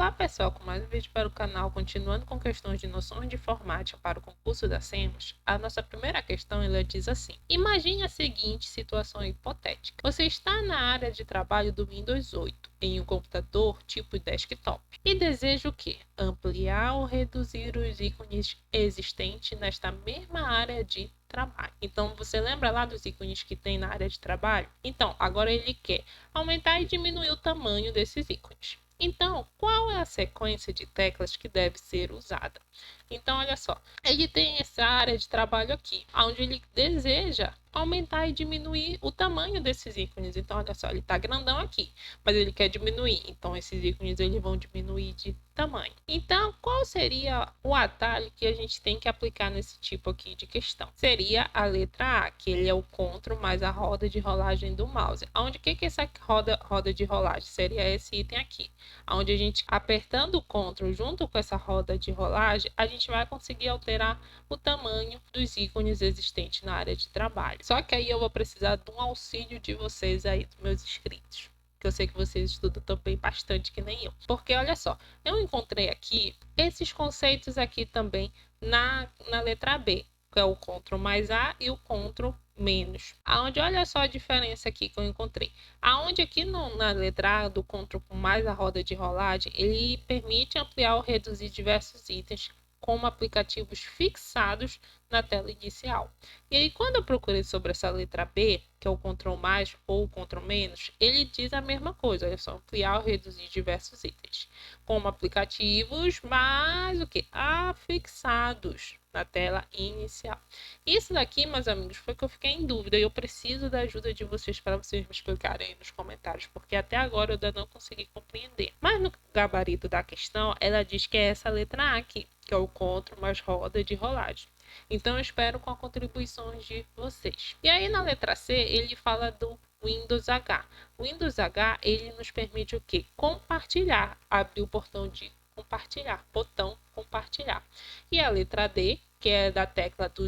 Olá pessoal, com mais um vídeo para o canal, continuando com questões de noções de informática para o concurso da SEMAS. A nossa primeira questão ela diz assim: imagine a seguinte situação hipotética. Você está na área de trabalho do Windows 8 em um computador tipo desktop e deseja o quê? Ampliar ou reduzir os ícones existentes nesta mesma área de trabalho. Então, você lembra lá dos ícones que tem na área de trabalho? Então, agora ele quer aumentar e diminuir o tamanho desses ícones. Então, qual é a sequência de teclas que deve ser usada? Então, olha só, ele tem essa área de trabalho aqui, onde ele deseja aumentar e diminuir o tamanho desses ícones. Então, olha só, ele está grandão aqui, mas ele quer diminuir. Então, esses ícones eles vão diminuir de tamanho. Então, qual seria o atalho que a gente tem que aplicar nesse tipo aqui de questão? Seria a letra A, que ele é o CTRL mais a roda de rolagem do mouse. Onde que é essa roda de rolagem? Seria esse item aqui, onde a gente, apertando o CTRL junto com essa roda de rolagem, a gente vai conseguir alterar o tamanho dos ícones existentes na área de trabalho. Só que aí eu vou precisar de um auxílio de vocês aí, dos meus inscritos, que eu sei que vocês estudam também bastante que nem eu. Porque olha só, eu encontrei aqui esses conceitos aqui também na letra B, que é o CTRL mais A e o CTRL menos. Aonde, olha só a diferença aqui que eu encontrei. Aonde aqui na letra A do CTRL com mais a roda de rolagem, ele permite ampliar ou reduzir diversos itens como aplicativos fixados na tela inicial. E aí, quando eu procurei sobre essa letra B, que é o CTRL mais ou o CTRL menos, ele diz a mesma coisa, é só ampliar ou reduzir diversos itens, como aplicativos, mas o que? Afixados na tela inicial. Isso daqui, meus amigos, foi que eu fiquei em dúvida e eu preciso da ajuda de vocês para vocês me explicarem aí nos comentários, porque até agora eu ainda não consegui compreender. Mas no gabarito da questão, ela diz que é essa letra A aqui, que é o CTRL mais roda de rolagem. Então eu espero com as contribuições de vocês. E aí na letra C, ele fala do Windows H. O Windows H, ele nos permite o quê? Compartilhar, abrir o portão de compartilhar, botão compartilhar. E a letra D, que é da tecla do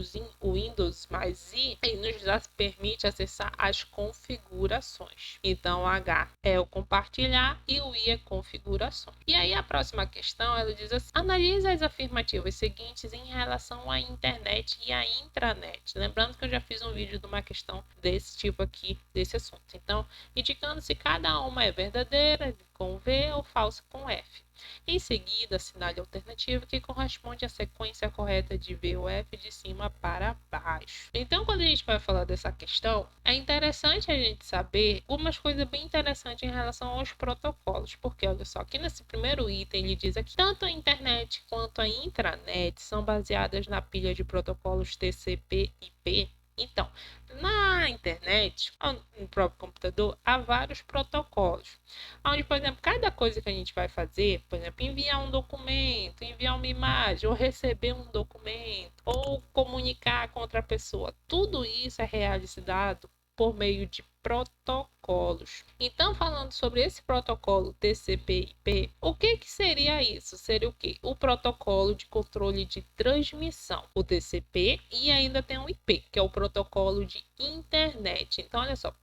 Windows mais I, ele nos permite acessar as configurações. Então, o H é o compartilhar e o I é configurações. E aí, a próxima questão, ela diz assim: analise as afirmativas seguintes em relação à internet e à intranet. Lembrando que eu já fiz um vídeo de uma questão desse tipo aqui, desse assunto. Então, indicando se cada uma é verdadeira com V ou falsa com F. Em seguida, assinale a alternativa que corresponde à sequência correta de V ou F de cima para baixo. Então, quando a gente vai falar dessa questão, é interessante a gente saber algumas coisas bem interessantes em relação aos protocolos, porque olha só, aqui nesse primeiro item ele diz aqui, tanto a internet quanto a intranet são baseadas na pilha de protocolos TCP/IP. Então, na internet, no próprio computador, há vários protocolos, onde, por exemplo, cada coisa que a gente vai fazer, por exemplo, enviar um documento, enviar uma imagem, ou receber um documento, ou comunicar com outra pessoa, tudo isso é realizado por meio de protocolos. Então, falando sobre esse protocolo TCP/IP, o que seria isso? Seria o quê? O protocolo de controle de transmissão, o TCP, e ainda tem o IP, que é o protocolo de internet. Então, olha só,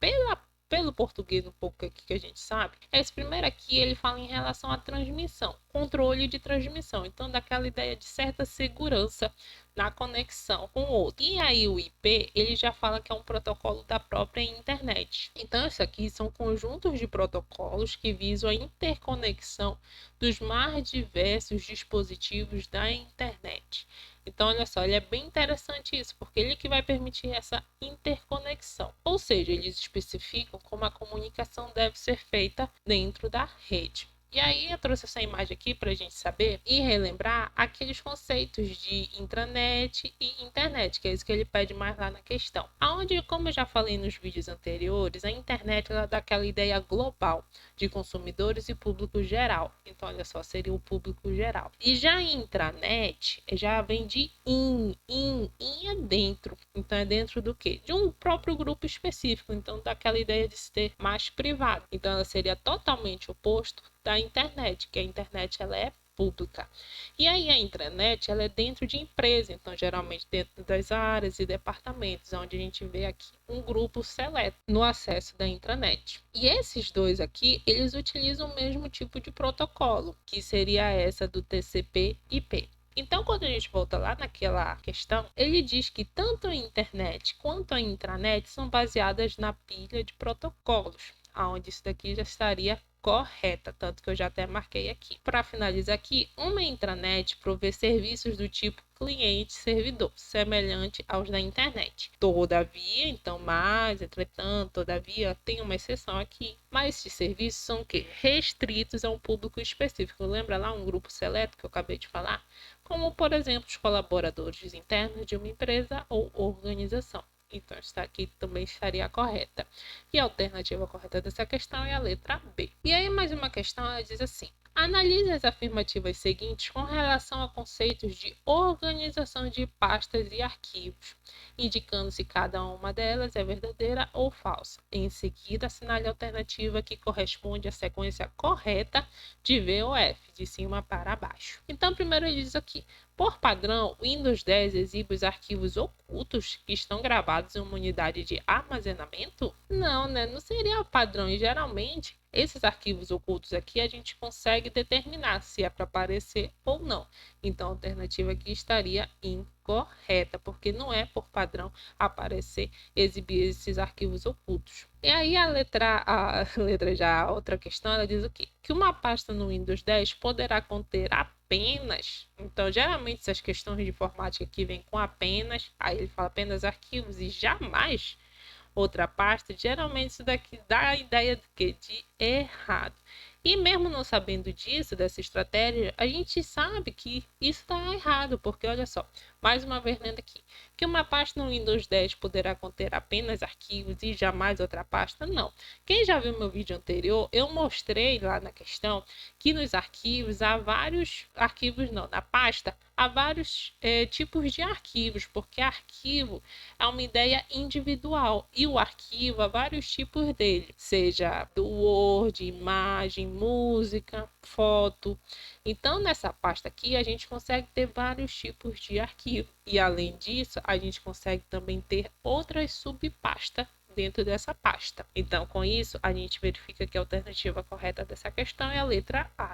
pelo português um pouco aqui que a gente sabe, esse primeiro aqui ele fala em relação à transmissão, controle de transmissão, então daquela ideia de certa segurança na conexão com o outro. E aí o IP, ele já fala que é um protocolo da própria internet. Então isso aqui são conjuntos de protocolos que visam a interconexão dos mais diversos dispositivos da internet. Então, olha só, ele é bem interessante isso, porque ele que vai permitir essa interconexão. Ou seja, eles especificam como a comunicação deve ser feita dentro da rede. E aí eu trouxe essa imagem aqui para a gente saber e relembrar aqueles conceitos de intranet e internet, que é isso que ele pede mais lá na questão. Onde, como eu já falei nos vídeos anteriores, a internet ela dá aquela ideia global de consumidores e público geral. Então, olha só, seria o público geral. E já a intranet já vem de in é dentro. Então, é dentro do quê? De um próprio grupo específico. Então, daquela ideia de ser mais privado. Então, ela seria totalmente oposto da internet, que a internet ela é pública. E aí a intranet, ela é dentro de empresa, então geralmente dentro das áreas e departamentos, onde a gente vê aqui um grupo seleto no acesso da intranet. E esses dois aqui, eles utilizam o mesmo tipo de protocolo, que seria essa do TCP/IP. Então, quando a gente volta lá naquela questão, ele diz que tanto a internet quanto a intranet são baseadas na pilha de protocolos, aonde isso daqui já estaria correta, tanto que eu já até marquei aqui. Para finalizar aqui, uma intranet provê serviços do tipo cliente-servidor, semelhante aos da internet. Todavia, então, entretanto, todavia, tem uma exceção aqui. Mas esses serviços são o quê? Restritos a um público específico. Lembra lá um grupo seleto que eu acabei de falar? Como, por exemplo, os colaboradores internos de uma empresa ou organização. Então, esta aqui também estaria correta. E a alternativa correta dessa questão é a letra B. E aí, mais uma questão, ela diz assim: analise as afirmativas seguintes com relação a conceitos de organização de pastas e arquivos, indicando se cada uma delas é verdadeira ou falsa. Em seguida, assinale a alternativa que corresponde à sequência correta de V ou F, de cima para baixo. Então, primeiro ele diz aqui: por padrão, o Windows 10 exibe os arquivos ocultos que estão gravados em uma unidade de armazenamento? Não, né? Não seria o padrão. E geralmente, esses arquivos ocultos aqui a gente consegue determinar se é para aparecer ou não. Então, a alternativa aqui estaria incorreta, porque não é por padrão aparecer, exibir esses arquivos ocultos. E aí a letra já, a outra questão, ela diz o quê? Que uma pasta no Windows 10 poderá conter apenas. Então, geralmente essas questões de informática aqui vêm com apenas, aí ele fala apenas arquivos e jamais outra pasta. Geralmente isso daqui dá a ideia de quê? De errado. E mesmo não sabendo disso, dessa estratégia, a gente sabe que isso está errado, porque olha só, mais uma vez lendo aqui, que uma pasta no Windows 10 poderá conter apenas arquivos e jamais outra pasta? Não. Quem já viu meu vídeo anterior, eu mostrei lá na questão que nos arquivos há vários arquivos, não, na pasta há vários tipos de arquivos, porque arquivo é uma ideia individual e o arquivo há vários tipos dele, seja do Word, imagem, música, foto. Então, nessa pasta aqui, a gente consegue ter vários tipos de arquivo. E, além disso, a gente consegue também ter outras subpastas dentro dessa pasta. Então, com isso, a gente verifica que a alternativa correta dessa questão é a letra A.